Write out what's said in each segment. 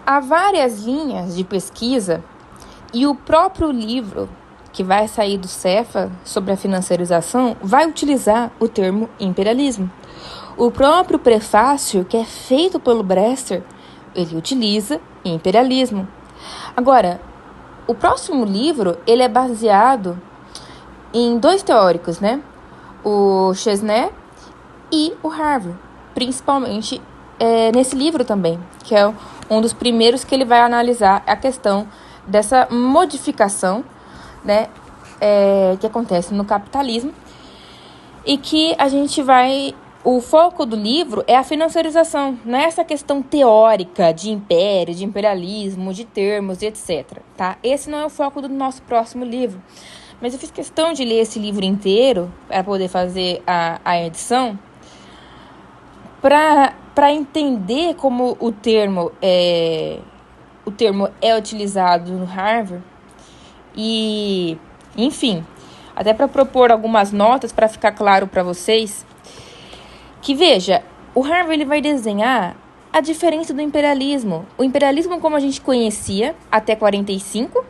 há várias linhas de pesquisa e o próprio livro que vai sair do Cefa sobre a financiarização vai utilizar o termo imperialismo. O próprio prefácio, que é feito pelo Bresser, ele utiliza imperialismo. Agora, o próximo livro, ele é baseado em dois teóricos, né? O Chesney e o Harvey, principalmente nesse livro também, que é um dos primeiros que ele vai analisar a questão dessa modificação, né, que acontece no capitalismo e que a gente vai... O foco do livro é a financiarização, não é essa questão teórica de império, de imperialismo, de termos e etc. Tá? Esse não é o foco do nosso próximo livro. Mas eu fiz questão de ler esse livro inteiro para poder fazer a edição, para entender como o termo é utilizado no Harvard. E, enfim, até para propor algumas notas para ficar claro para vocês, que veja, o Harvard ele vai desenhar a diferença do imperialismo. O imperialismo como a gente conhecia até 45,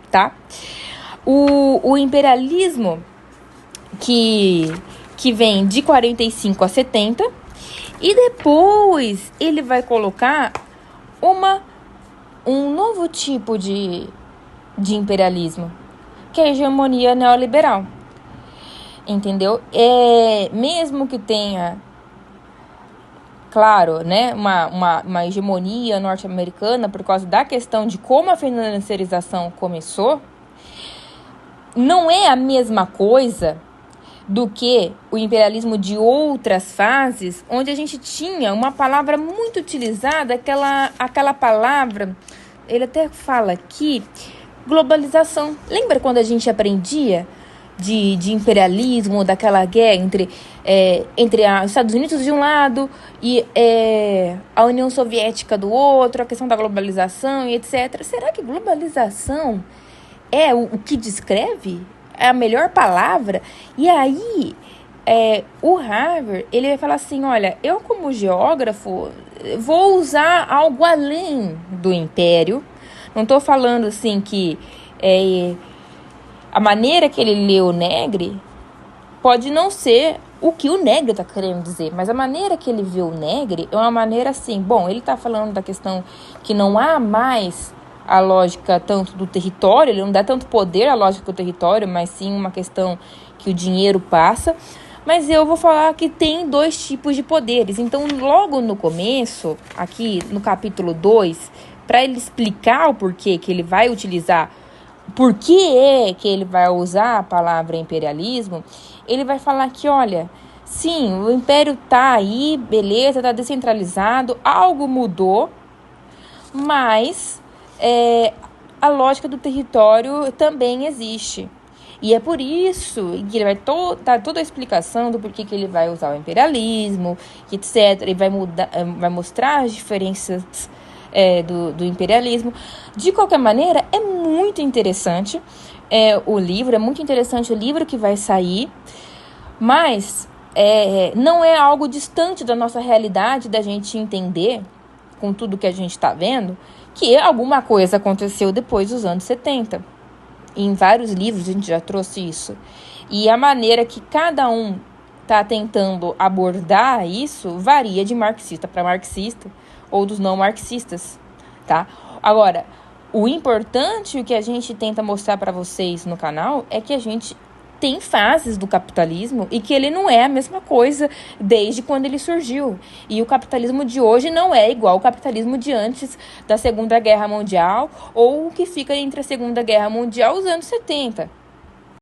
tá? O imperialismo que vem de 45 a 70, e depois ele vai colocar um novo tipo de imperialismo, que é a hegemonia neoliberal. Entendeu? Mesmo que tenha, claro, né, uma hegemonia norte-americana por causa da questão de como a financiarização começou, não é a mesma coisa do que o imperialismo de outras fases, onde a gente tinha uma palavra muito utilizada, aquela palavra, ele até fala aqui, globalização. Lembra quando a gente aprendia de imperialismo, daquela guerra entre os Estados Unidos de um lado e a União Soviética do outro, a questão da globalização e etc. Será que globalização é o que descreve? É a melhor palavra? E aí, o Harvard, ele vai falar assim, olha, eu como geógrafo vou usar algo além do império. Não estou falando assim que a maneira que ele lê o Negri pode não ser o que o Negri está querendo dizer, mas a maneira que ele vê o Negri é uma maneira assim, bom, ele está falando da questão que não há mais a lógica tanto do território, ele não dá tanto poder à lógica do território, mas sim uma questão que o dinheiro passa. Mas eu vou falar que tem dois tipos de poderes. Então, logo no começo, aqui no capítulo 2, para ele explicar o porquê que ele vai utilizar, por que é que ele vai usar a palavra imperialismo, ele vai falar que, olha, sim, o império tá aí, beleza, tá descentralizado, algo mudou, mas a lógica do território também existe. E é por isso que ele vai dar toda a explicação do porquê que ele vai usar o imperialismo, etc. Ele vai mostrar as diferenças do imperialismo. De qualquer maneira, é muito interessante o livro, é muito interessante o livro que vai sair, mas não é algo distante da nossa realidade, da gente entender, com tudo que a gente está vendo, que alguma coisa aconteceu depois dos anos 70. E em vários livros a gente já trouxe isso. E a maneira que cada um está tentando abordar isso varia de marxista para marxista ou dos não marxistas, tá? Agora, o importante, o que a gente tenta mostrar para vocês no canal, é que a gente tem fases do capitalismo e que ele não é a mesma coisa desde quando ele surgiu. E o capitalismo de hoje não é igual ao capitalismo de antes da Segunda Guerra Mundial ou o que fica entre a Segunda Guerra Mundial e os anos 70.